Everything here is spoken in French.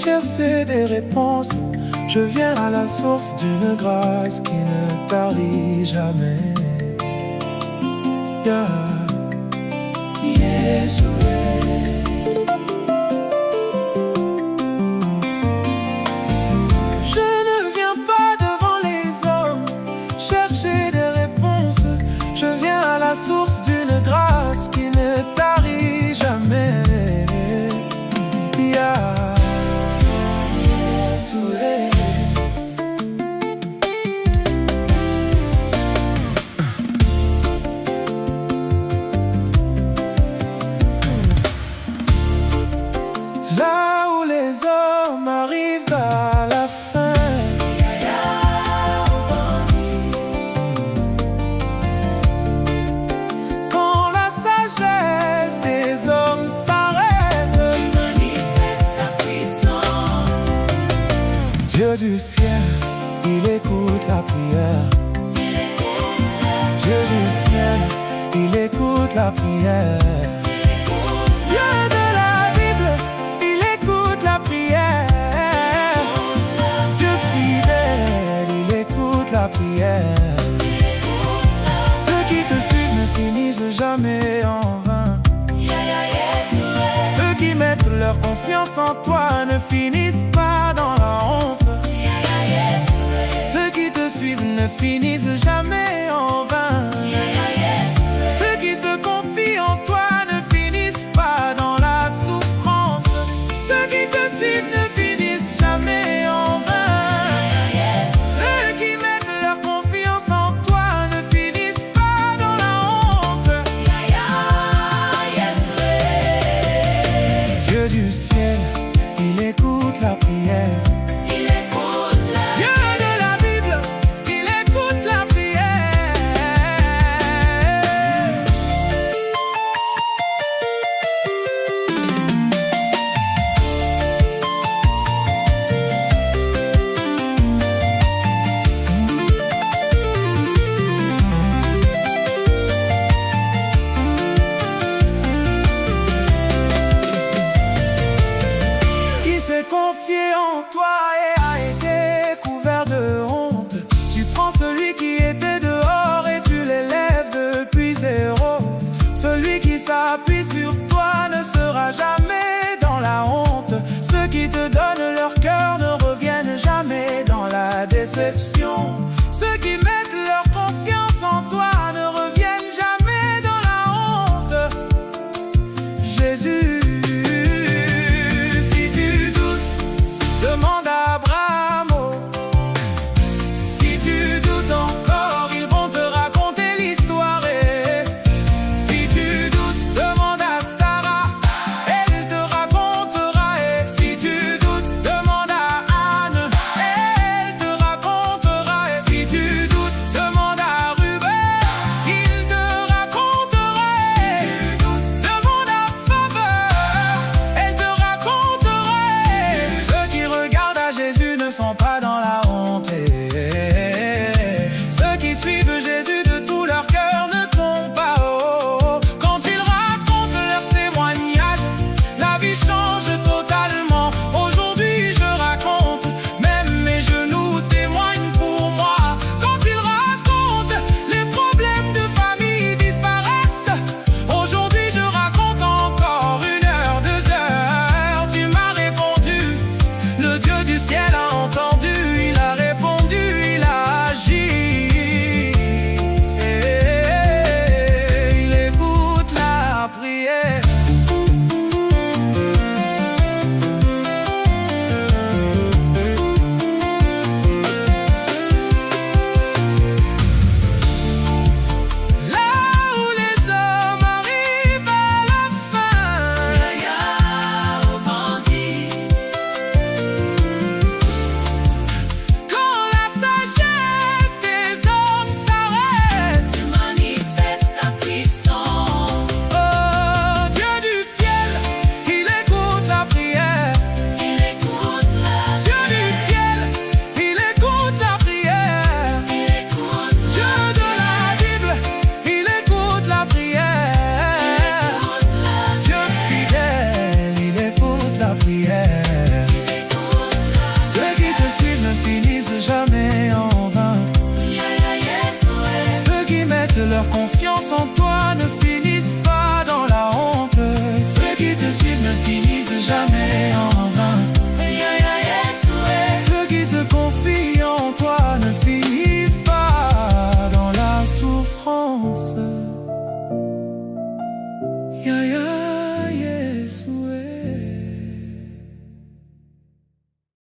chercher des réponses, je viens à la source d'une grâce qui ne tarit jamais. Yeah. Je ne viens pas devant les hommes chercher des réponses, je viens à la source d'une grâce qui ne tarit jamais. Yeah. Là où les hommes arrivent à la fin, quand la sagesse des hommes s'arrête, Tu manifestes ta puissance. Dieu du ciel, il écoute la prière. Dieu du ciel, il écoute la prière. Dieu de la Bible, il écoute la prière. Dieu fidèle, il écoute la prière. Ceux qui te suivent ne finissent jamais en vain. Ceux qui mettent leur confiance en toi ne finissent pas dans la honte. Ceux qui te suivent ne finissent jamais en vain. Ceux qui se confient en toi ne finissent pas dans la souffrance. Ceux qui te suivent ne finissent jamais en vain. Ceux qui mettent leur confiance en toi ne finissent pas dans la honte. Dieu du ciel, il écoute la prière. Dieu de la Bible, il écoute la prière. Qui s'est confié en toi et a été couvert de honte. Tu prends celui qui était dehors et tu l'élèves depuis zéro. Celui qui s'appuie sur toi ne sera jamais dans la honte. Ceux qui te donnent leur cœur ne reviennent jamais dans la déception. Ceux qui mettent leur confiance en toi ne reviennent jamais dans la honte. Jésus, si tu doutes, demande à Abraham. Si tu doutes encore, ils vont te raconter l'histoire. Et si tu doutes, demande à Sarah, elle te racontera. Et si tu doutes, demande à Anne, elle te racontera. Et si confiance en toi ne finissent pas dans la honte. Ceux qui te suivent ne finissent jamais